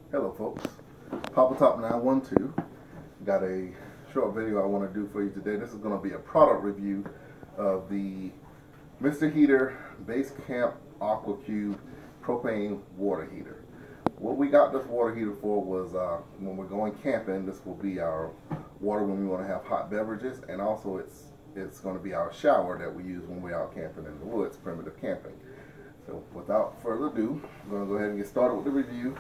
Hello folks, Papa Top 912. Got a short video I want to do for you today. This is going to be a product review of the Mr. Heater Basecamp Aqua Cube propane water heater. What we got this water heater for was when we're going camping, this will be our water when we want to have hot beverages, and also it's going to be our shower that we use when we're out camping in the woods, primitive camping. So without further ado, I'm going to go ahead and get started with the review.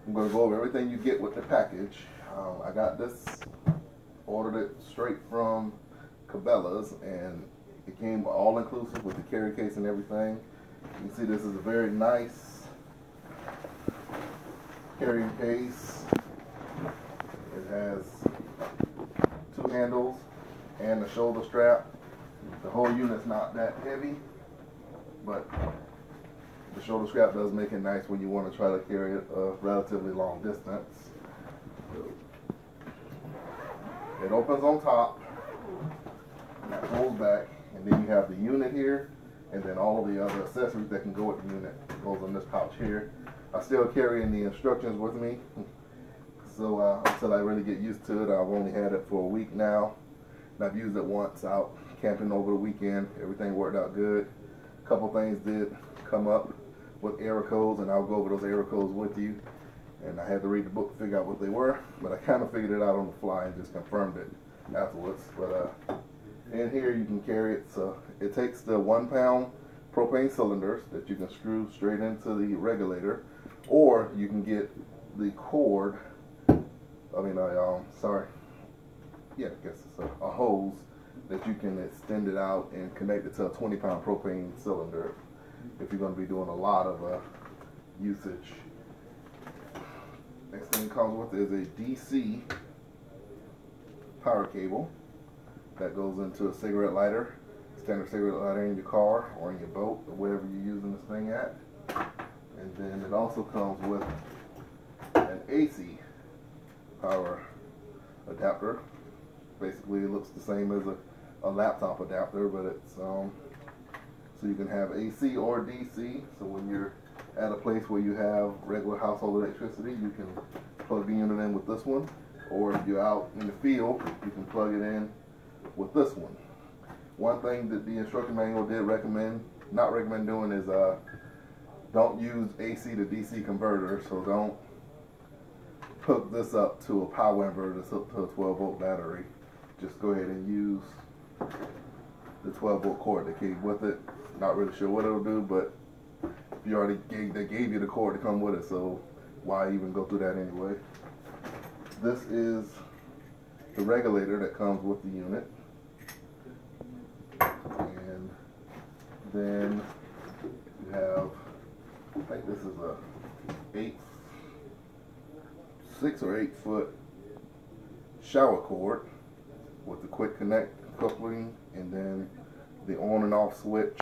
I'm going to go over everything you get with the package. I got this, ordered it straight from Cabela's, and it came all inclusive with the carry case and everything. You can see this is a very nice carrying case. It has two handles and a shoulder strap. The whole unit's not that heavy, but the shoulder strap does make it nice when you want to try to carry it a relatively long distance. It opens on top, and that pulls back, and then you have the unit here, and then all of the other accessories that can go with the unit goes in this pouch here. I'm still carrying the instructions with me, so until I really get used to it. I've only had it for a week now, and I've used it once out camping over the weekend. Everything worked out good. A couple things did come up with error codes, and I'll go over those error codes with you. And I had to read the book to figure out what they were, but I kind of figured it out on the fly and just confirmed it afterwards. But in here you can carry it. So it takes the 1 pound propane cylinders that you can screw straight into the regulator, or you can get the cord. I guess it's a hose that you can extend it out and connect it to a 20 pound propane cylinder if you're going to be doing a lot of usage. Next thing that comes with it is a DC power cable that goes into a cigarette lighter, standard cigarette lighter in your car or in your boat or wherever you're using this thing at. And then it also comes with an AC power adapter. Basically it looks the same as a laptop adapter, but it's so you can have AC or DC. So when you're at a place where you have regular household electricity, you can plug the unit in with this one, or if you're out in the field, you can plug it in with this one. One thing that the instruction manual did not recommend doing is don't use AC to DC converter. So don't hook this up to a power inverter that's hooked to a 12 volt battery. Just go ahead and use the 12 volt cord that came with it. Not really sure what it'll do, but you already they gave you the cord to come with it, so why even go through that anyway? This is the regulator that comes with the unit, and then you have, I think this is a 6 or 8 foot shower cord with the quick connect coupling, and then the on and off switch.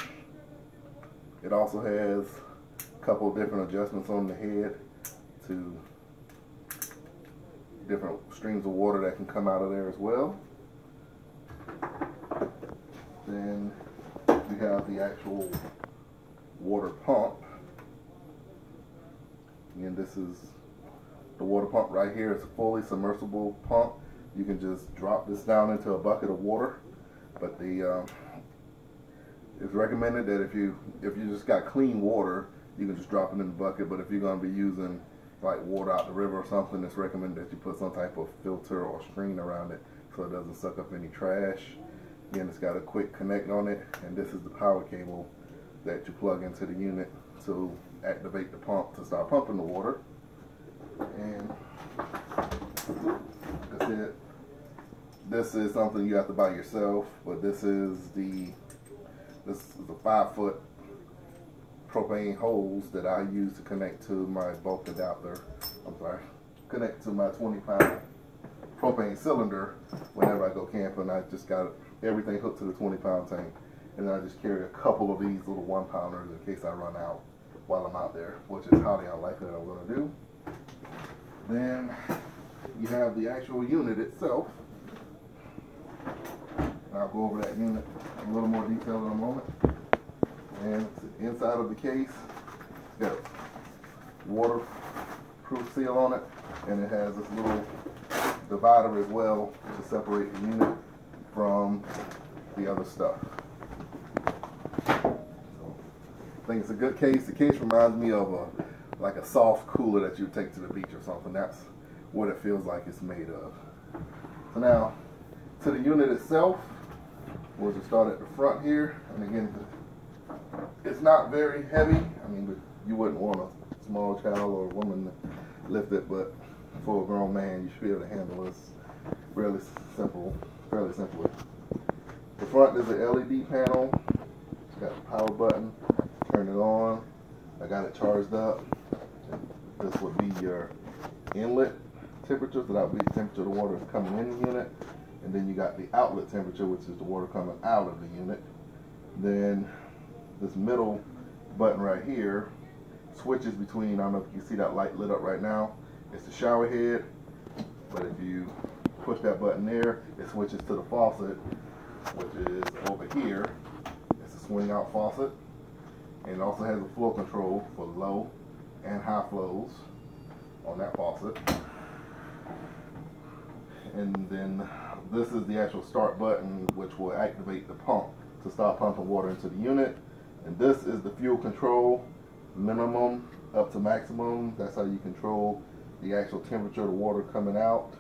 It also has a couple of different adjustments on the head to different streams of water that can come out of there as well. Then you have the actual water pump. And this is the water pump right here. It's a fully submersible pump. You can just drop this down into a bucket of water, but it's recommended that if you just got clean water, you can just drop it in the bucket. But if you're going to be using like water out the river or something, it's recommended that you put some type of filter or screen around it so it doesn't suck up any trash. Again, it's got a quick connect on it, and this is the power cable that you plug into the unit to activate the pump to start pumping the water. And like I said, this is something you have to buy yourself, but this is a 5 foot propane hose that I use to connect to my bulk adapter. Connect to my 20 pound propane cylinder whenever I go camping. I just got everything hooked to the 20 pound tank, and then I just carry a couple of these little 1 pounders in case I run out while I'm out there, which is highly unlikely that I'm going to do. Then you have the actual unit itself. I'll go over that unit in a little more detail in a moment. And inside of the case, it's got water proof seal on it, and it has this little divider as well to separate the unit from the other stuff. So, I think it's a good case. The case reminds me of like a soft cooler that you would take to the beach or something. That's what it feels like it's made of. So now, to the unit itself, we'll just start at the front here. And again, it's not very heavy. I mean, you wouldn't want a small child or a woman to lift it, but for a grown man, you should be able to handle this fairly simply. The front is an LED panel. It's got a power button. Turn it on. I got it charged up. This would be your inlet temperature, so that would be the temperature the water is coming in the unit. And then you got the outlet temperature, which is the water coming out of the unit. Then this middle button right here switches between, I don't know if you can see that light lit up right now, it's the shower head, but if you push that button there, it switches to the faucet, which is over here. It's a swing out faucet, and it also has a flow control for low and high flows on that faucet. And then this is the actual start button, which will activate the pump to start pumping water into the unit. And this is the fuel control, minimum up to maximum. That's how you control the actual temperature of the water coming out.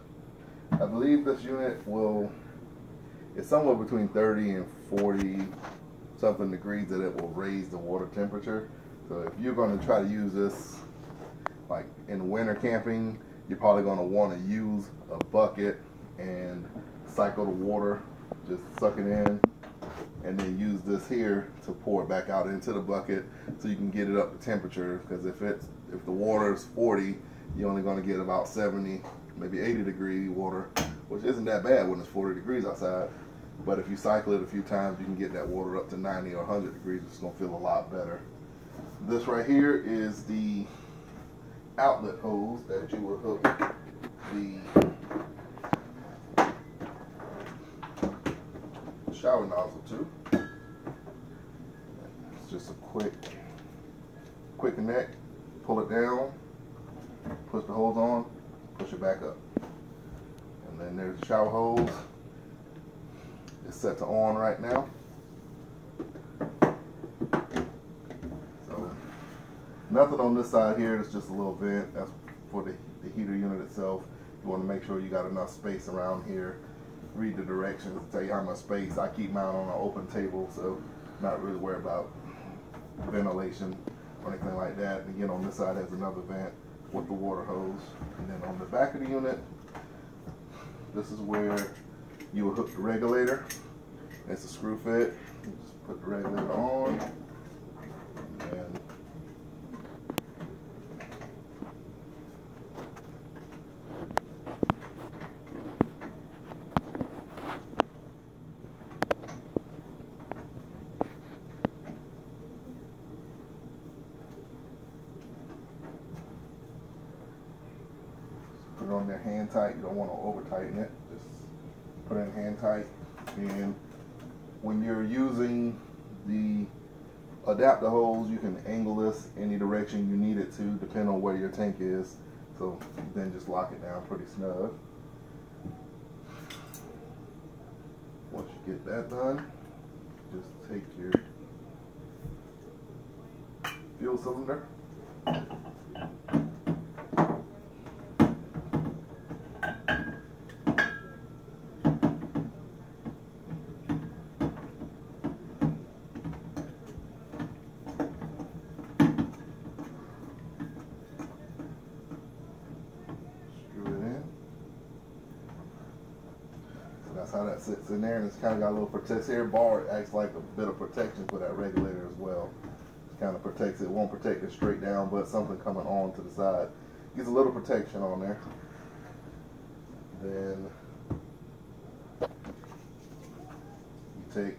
I believe this unit it's somewhere between 30 and 40 something degrees that it will raise the water temperature. So if you're going to try to use this like in winter camping, you're probably going to want to use a bucket and cycle the water, just suck it in, and then use this here to pour it back out into the bucket so you can get it up to temperature. Because if the water is 40, you're only going to get about 70, maybe 80 degree water, which isn't that bad when it's 40 degrees outside. But if you cycle it a few times, you can get that water up to 90 or 100 degrees. It's going to feel a lot better. This right here is the outlet hose that you will hook the shower nozzle to. It's just a quick connect, pull it down, push the hose on, push it back up. And then there's the shower hose. It's set to on right now. So nothing on this side here, it's just a little vent. That's for the heater unit itself. You want to make sure you got enough space around here. Read the directions to tell you how much space. I keep mine on an open table, so not really worried about ventilation or anything like that. And again, on this side has another vent with the water hose. And then on the back of the unit, this is where you will hook the regulator. It's a screw fit. You just put the regulator on, and put it on there hand tight. You don't want to over tighten it. Just put it in hand tight. And when you're using the adapter hose, you can angle this any direction you need it to, depending on where your tank is. So then just lock it down pretty snug. Once you get that done, just take your fuel cylinder, that's how that sits in there, and it's kind of got a little protection. This air bar acts like a bit of protection for that regulator as well. It kind of protects it. It won't protect it straight down, but something coming on to the side gives a little protection on there. Then you take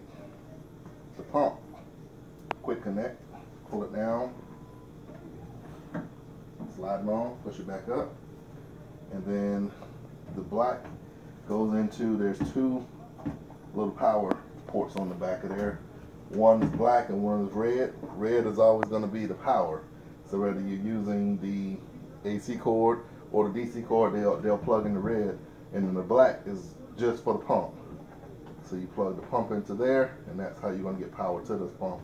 the pump, quick connect, pull it down, slide it on, push it back up, and then the black goes into, there's two little power ports on the back of there. One is black and one is red. Red is always going to be the power. So whether you're using the AC cord or the DC cord, they'll plug in the red, and then the black is just for the pump. So you plug the pump into there, and that's how you're going to get power to this pump.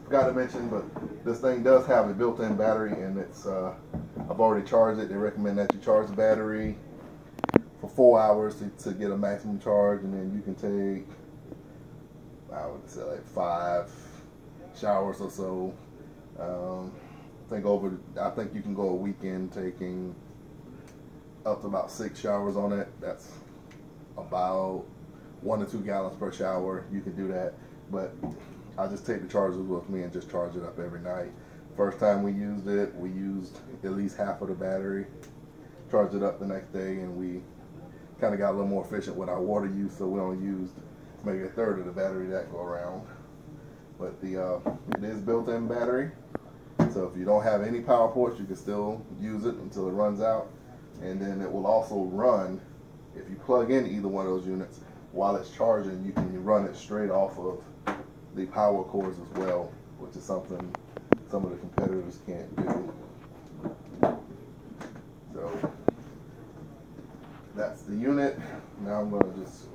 Forgot to mention, but this thing does have a built-in battery, and it's I've already charged it. They recommend that you charge the battery for 4 hours to get a maximum charge, and then you can take, I would say, like 5 showers or so. I think you can go a weekend taking up to about 6 showers on it. That's about 1 to 2 gallons per shower. You can do that, but I just take the chargers with me and just charge it up every night. First time we used it, we used at least half of the battery, charged it up the next day, and we kind of got a little more efficient with our water use, so we only used maybe a third of the battery that go around. But it is built-in battery, so if you don't have any power ports, you can still use it until it runs out. And then it will also run, if you plug in either one of those units, while it's charging, you can run it straight off of the power cords as well, which is something some of the competitors can't do. So that's the unit. Now I'm going to just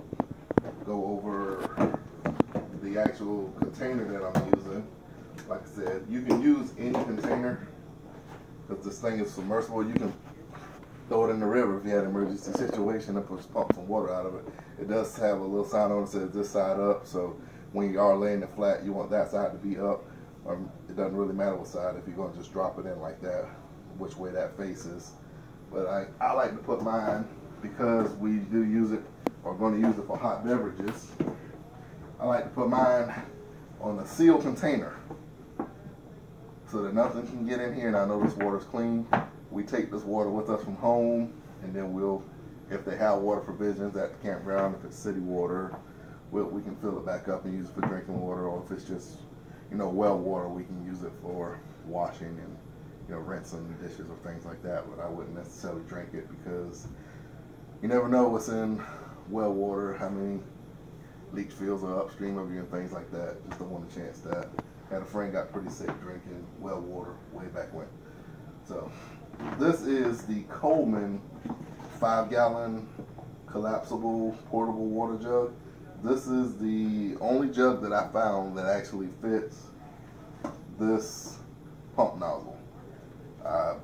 go over the actual container that I'm using. Like I said, you can use any container because this thing is submersible. You can throw it in the river if you had an emergency situation and just pump some water out of it. It does have a little sign on it that says this side up, so when you are laying it flat, you want that side to be up. It doesn't really matter what side if you're going to just drop it in like that, which way that faces. But I like to put mine, because we do use it, or going to use it for hot beverages, I like to put mine on a sealed container so that nothing can get in here, and I know this water's clean. We take this water with us from home, and then we'll, if they have water provisions at the campground, if it's city water, we can fill it back up and use it for drinking water, or if it's just, well water, we can use it for washing and, rinsing dishes or things like that. But I wouldn't necessarily drink it because you never know what's in well water, how many leach fields are upstream of you and things like that. Just don't want a chance that. Had a friend got pretty sick drinking well water way back when. So this is the Coleman 5-gallon collapsible portable water jug. This is the only jug that I found that actually fits this pump nozzle. I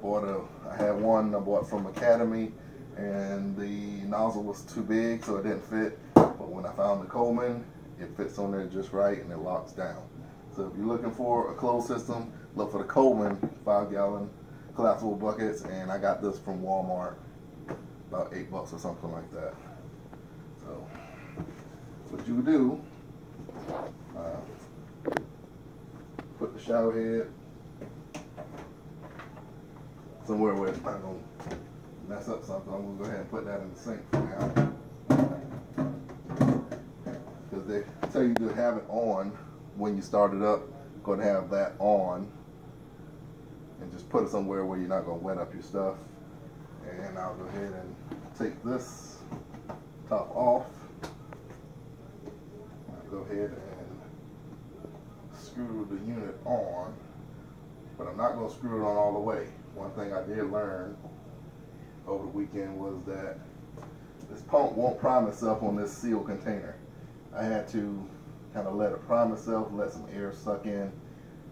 had one I bought from Academy, and the nozzle was too big, so it didn't fit. But when I found the Coleman, it fits on there just right, and it locks down. So if you're looking for a closed system, look for the Coleman 5-gallon collapsible buckets, and I got this from Walmart, about $8 or something like that. So what you do, put the shower head somewhere where it's not going to mess up something. I'm going to go ahead and put that in the sink for now, because they tell you to have it on when you start it up. Go ahead and have that on, and just put it somewhere where you're not going to wet up your stuff. And I'll go ahead and take this top off. I'll go ahead and screw the unit on, but I'm not going to screw it on all the way. One thing I did learn over the weekend was that this pump won't prime itself on this sealed container. I had to kind of let it prime itself, let some air suck in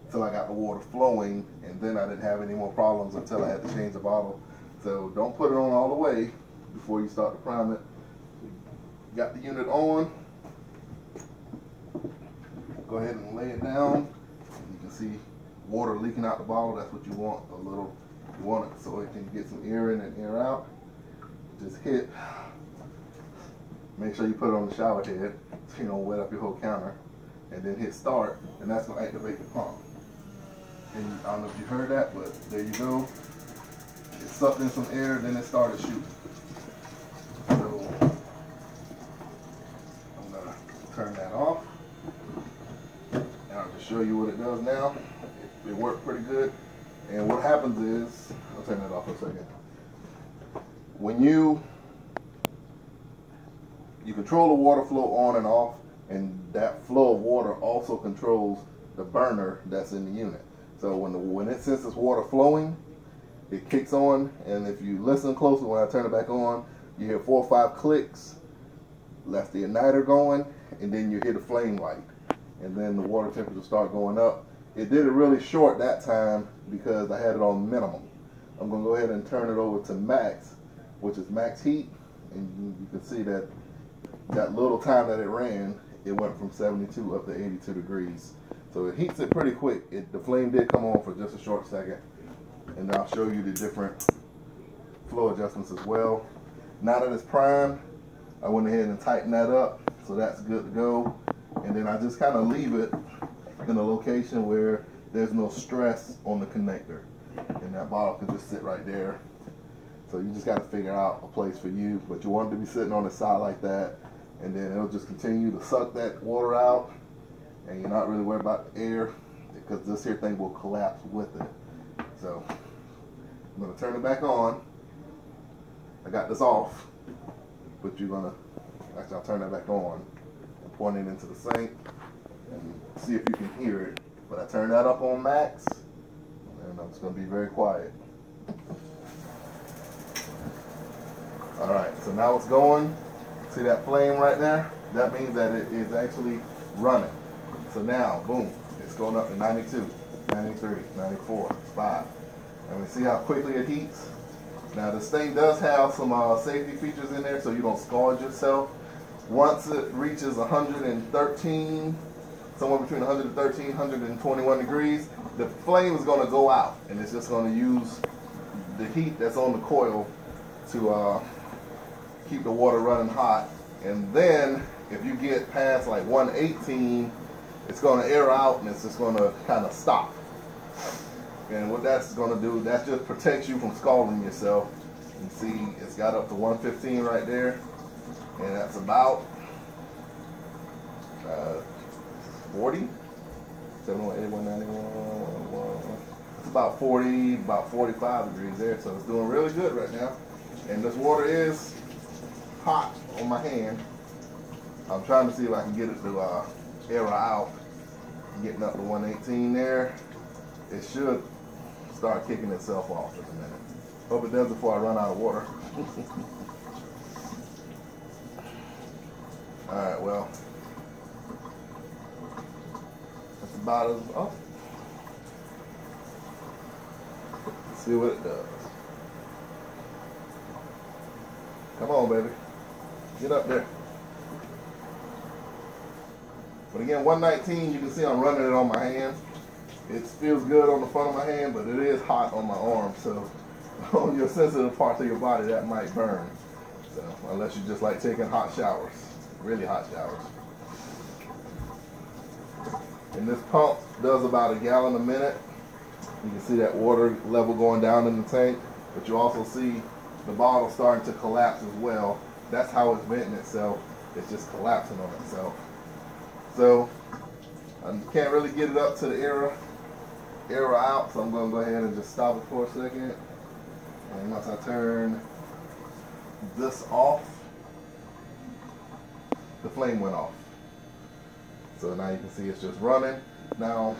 until I got the water flowing, and then I didn't have any more problems until I had to change the bottle. So don't put it on all the way before you start to prime it. Got the unit on. Go ahead and lay it down. You can see water leaking out the bottle. That's what you want, you want it so it can get some air in and air out. Just hit. Make sure you put it on the shower head so you don't wet up your whole counter. And then hit start, and that's going to activate the pump. And I don't know if you heard that, but there you go. It sucked in some air, then it started shooting. So I'm going to turn that off. And I'll just show you what it does now. It worked pretty good. And what happens is, I'll turn that off for a second. When you control the water flow on and off, and that flow of water also controls the burner that's in the unit. So when it senses water flowing, it kicks on, and if you listen closely when I turn it back on, you hear 4 or 5 clicks. That's the igniter going, and then you hear the flame light, and then the water temperature start going up. It did it really short that time because I had it on minimum. I'm going to go ahead and turn it over to max, which is max heat, and you can see that that little time that it ran, it went from 72 up to 82 degrees. So it heats it pretty quick. The flame did come on for just a short second, and I'll show you the different flow adjustments as well. Now that it's primed, I went ahead and tightened that up, so that's good to go. And then I just kind of leave it in a location where there's no stress on the connector, and that bottle can just sit right there. So you just got to figure out a place for you, but you want it to be sitting on the side like that, and then it'll just continue to suck that water out, and you're not really worried about the air because this here thing will collapse with it. So I'm going to turn it back on. I got this off, but you're going to, actually I'll turn that back on and point it into the sink and see if you can hear it. But I turned that up on max, and I'm just going to be very quiet. Alright, so now it's going. See that flame right there? That means that it is actually running. So now, boom, it's going up to 92, 93, 94, 5. And we see how quickly it heats. Now this thing does have some safety features in there so you don't scald yourself. Once it reaches 113, somewhere between 113 and 121 degrees, the flame is going to go out, and it's just going to use the heat that's on the coil to keep the water running hot. And then if you get past like 118, it's going to air out, and it's just going to kind of stop. And what that's going to do, that just protects you from scalding yourself. You see it's got up to 115 right there, and that's about 40, 71, 91, it's about 40, about 45 degrees there, so it's doing really good right now. And this water is hot on my hand. I'm trying to see if I can get it to air out. Getting up to 118 there. It should start kicking itself off in a minute. Hope it does before I run out of water. Alright, well, that's about as, oh. Let's see what it does. Come on, baby. Get up there. But again, 119, you can see I'm running it on my hand. It feels good on the front of my hand, but it is hot on my arm. So on your sensitive parts of your body, that might burn. So unless you just like taking hot showers, really hot showers. And this pump does about a gallon a minute. You can see that water level going down in the tank, but you also see the bottle starting to collapse as well. That's how it's venting itself. It's just collapsing on itself. So I can't really get it up to the air out, so I'm going to go ahead and just stop it for a second. And once I turn this off, the flame went off. So now you can see it's just running. Now,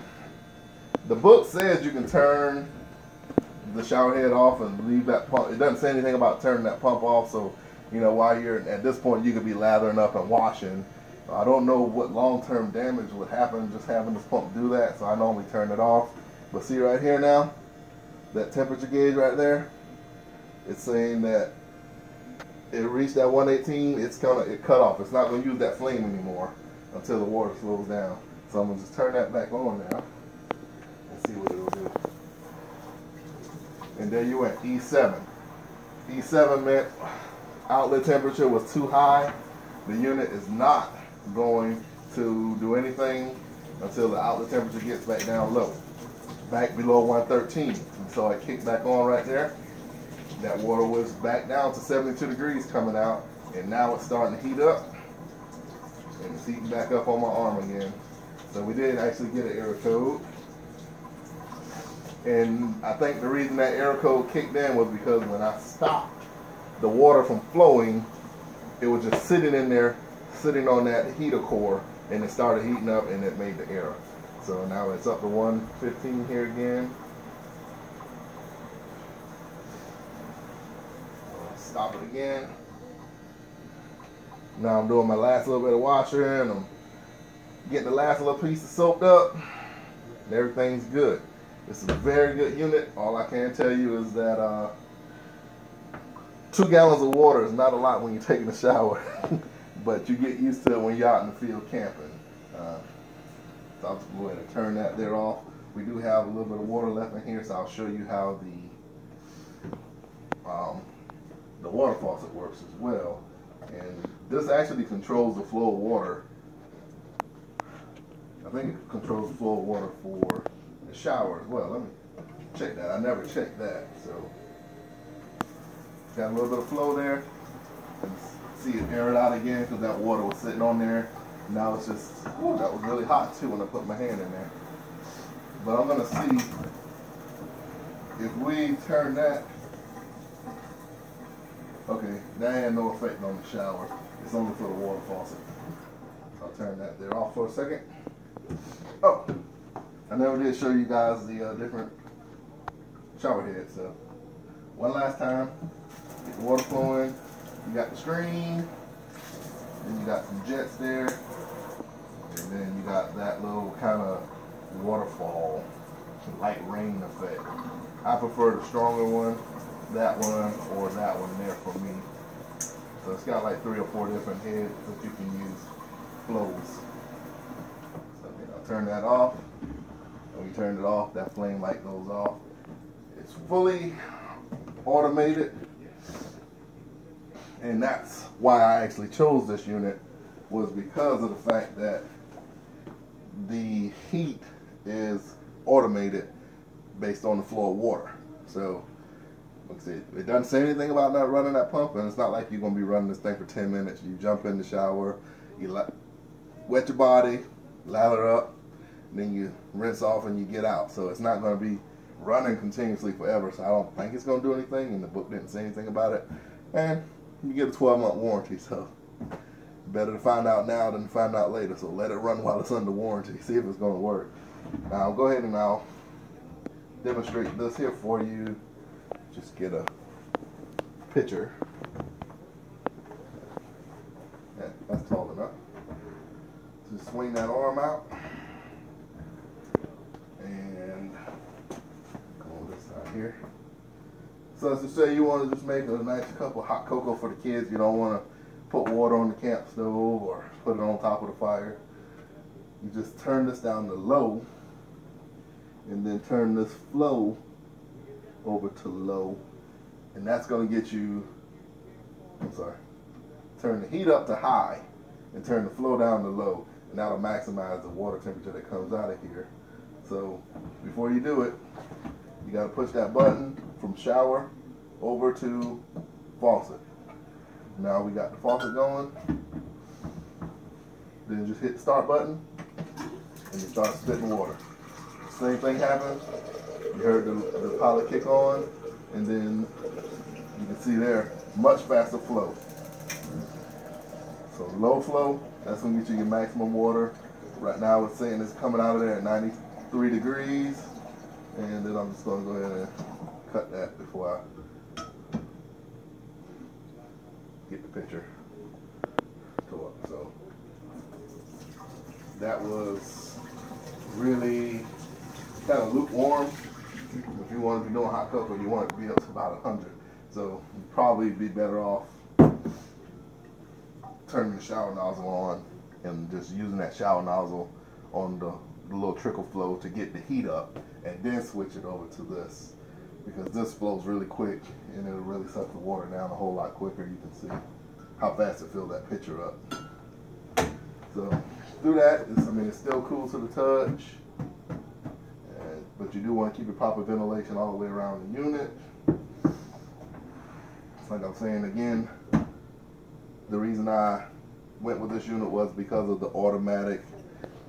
the book says you can turn the shower head off and leave that pump. It doesn't say anything about turning that pump off, so you know, while you're at this point, you could be lathering up and washing. I don't know what long-term damage would happen just having this pump do that, so I normally turn it off. But see right here now, that temperature gauge right there, it's saying that it reached that 118, it cut off. It's not going to use that flame anymore until the water slows down. So I'm going to just turn that back on now and see what it'll do. And there you went, E7. E7 meant outlet temperature was too high. The unit is not going to do anything until the outlet temperature gets back down low, back below 113. And so I kicked back on right there. That water was back down to 72 degrees coming out, and now it's starting to heat up, and it's heating back up on my arm again. So we did actually get an error code, and I think the reason that error code kicked in was because when I stopped the water from flowing, it was just sitting in there, sitting on that heater core, and it started heating up, and it made the error. So now it's up to 115 here again. Stop it again. Now I'm doing my last little bit of washing, and I'm getting the last little piece soaked up, and everything's good. It's a very good unit. All I can tell you is that 2 gallons of water is not a lot when you're taking a shower, but you get used to it when you're out in the field camping. So I'll just go ahead and turn that there off. We do have a little bit of water left in here, so I'll show you how the water faucet works as well. And this actually controls the flow of water. I think it controls the flow of water for the shower as well. Let me check that. I never checked that. So got a little bit of flow there. And see it air it out again because that water was sitting on there. Now it's just, ooh, that was really hot too when I put my hand in there. But I'm gonna see if we turn that. Okay, that had no effect on the shower. It's only for the water faucet. So I'll turn that there off for a second. Oh, I never did show you guys the different shower heads. So one last time, get the water flowing. You got the screen, then you got some jets there, and then you got that little kind of waterfall, light rain effect. I prefer the stronger one, that one, or that one there for me. So it's got like 3 or 4 different heads that you can use flows. So I'll turn that off. When you turn it off, that flame light goes off. It's fully automated, and that's why I actually chose this unit, was because of the fact that the heat is automated based on the flow of water. So like I said, it doesn't say anything about not running that pump, and it's not like you're going to be running this thing for 10 minutes. You jump in the shower, you wet your body, lather up, and then you rinse off and you get out. So it's not going to be running continuously forever. So I don't think it's going to do anything, and the book didn't say anything about it. And you get a 12-month warranty, so better to find out now than to find out later. So let it run while it's under warranty, see if it's going to work. Now I'll go ahead and I'll demonstrate this here for you. Just get a picture. Yeah, that's tall enough. Just swing that arm out and go on this side here. So as to say, you want to just make a nice cup of hot cocoa for the kids. You don't want to put water on the camp stove or put it on top of the fire. You just turn this down to low, and then turn this flow over to low, and that's going to get you, turn the heat up to high and turn the flow down to low, and that'll maximize the water temperature that comes out of here. So before you do it, you got to push that button from shower over to faucet. Now we got the faucet going, then just hit the start button and you start spitting water. Same thing happens. You heard the pilot kick on, and then you can see there, much faster flow. So low flow, that's going to get you your maximum water. Right now it's saying it's coming out of there at 93 degrees, and then I'm just going to go ahead and cut that before I get the picture to up. So that was really kind of lukewarm. If you want to be doing hot cocoa, you want it to be up to about 100. So you'd probably be better off turning the shower nozzle on and just using that shower nozzle on the little trickle flow to get the heat up, and then switch it over to this, because this flows really quick and it'll really suck the water down a whole lot quicker. You can see how fast it filled that pitcher up. So through that, it's still cool to the touch. But you do want to keep it proper ventilation all the way around the unit. Like I'm saying again, the reason I went with this unit was because of the automatic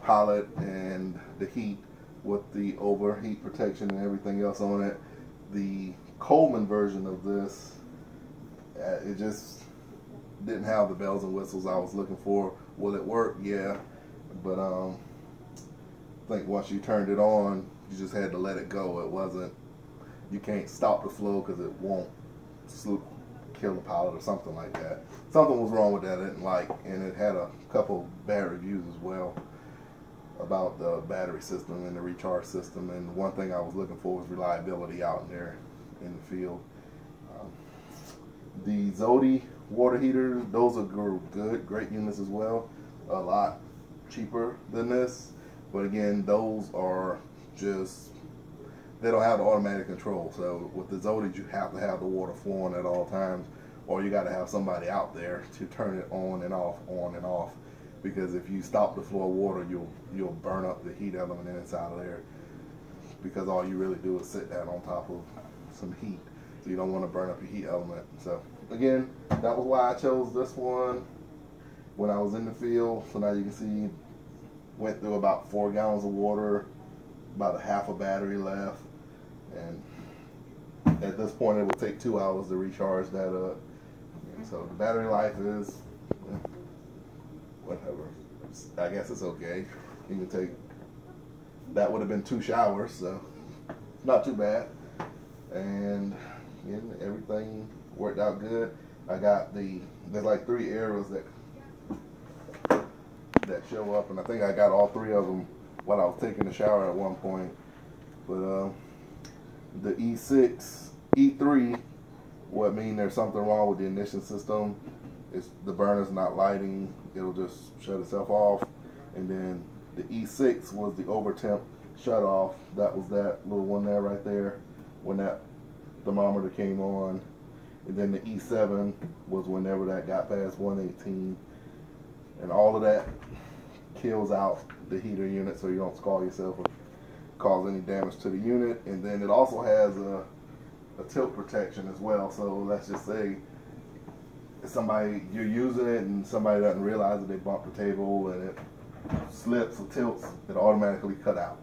pilot and the heat with the overheat protection and everything else on it. The Coleman version of this, it just didn't have the bells and whistles I was looking for. Will it work? Yeah. But I think once you turned it on, you just had to let it go. It wasn't, you can't stop the flow because it won't kill the pilot or something like that. Something was wrong with that I didn't like, and it had a couple bad reviews as well about the battery system and the recharge system. And one thing I was looking for was reliability out there in the field. The Zodi water heaters, those are good, great units as well. A lot cheaper than this, but again, those are just, they don't have the automatic control. So with the Zodis, you have to have the water flowing at all times, or you got to have somebody out there to turn it on and off, because if you stop the flow of water, you'll burn up the heat element inside of there, because all you really do is sit down on top of some heat. So you don't want to burn up your heat element. So again, that was why I chose this one when I was in the field. So now you can see, went through about 4 gallons of water, about a half a battery left, and at this point it will take 2 hours to recharge that up. And so the battery life is whatever. I guess it's okay. You can take, that would have been 2 showers, so not too bad. And again, everything worked out good. I got there's like 3 errors that show up, and I think I got all 3 of them while I was taking a shower at one point. But the E6, E3 would mean there's something wrong with the ignition system. It's the burner's not lighting, it'll just shut itself off. And then the E6 was the over temp shut off. That was that little one there right there when that thermometer came on. And then the E7 was whenever that got past 118. And all of that kills out the heater unit so you don't scald yourself or cause any damage to the unit. And then it also has a tilt protection as well. So let's just say somebody, you're using it and somebody doesn't realize that they bumped the table and it slips or tilts, it automatically cut out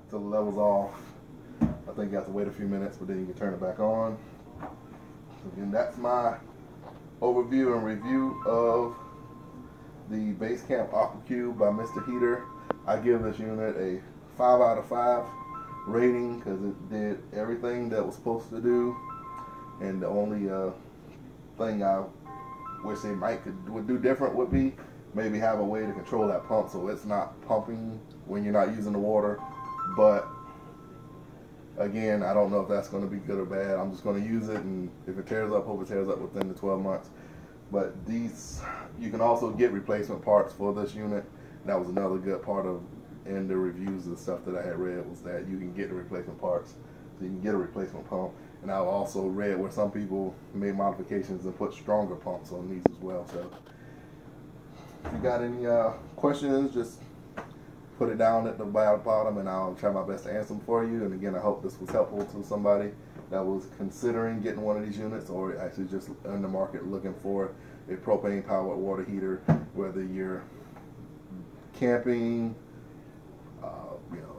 till the level's off. I think you have to wait a few minutes, but then you can turn it back on. So again, that's my overview and review of the Basecamp Aqua Cube by Mr. Heater. I give this unit a 5 out of 5 rating because it did everything that was supposed to do. And the only thing I wish they would do different would be maybe have a way to control that pump so it's not pumping when you're not using the water. But again, I don't know if that's going to be good or bad. I'm just going to use it, and if it tears up, hope it tears up within the 12 months. But these, you can also get replacement parts for this unit. That was another good part of in the reviews and stuff that I had read, was that you can get the replacement parts. So you can get a replacement pump. And I also read where some people made modifications and put stronger pumps on these as well. So if you got any questions, just put it down at the bottom and I'll try my best to answer them for you. And again, I hope this was helpful to somebody that was considering getting one of these units, or actually just in the market looking for a propane powered water heater, whether you're camping,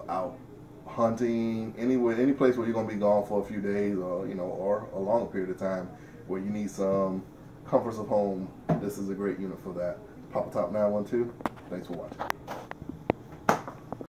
out hunting, anywhere, any place where you're going to be gone for a few days, or or a longer period of time, where you need some comforts of home. This is a great unit for that. Papa Top 912. Thanks for watching.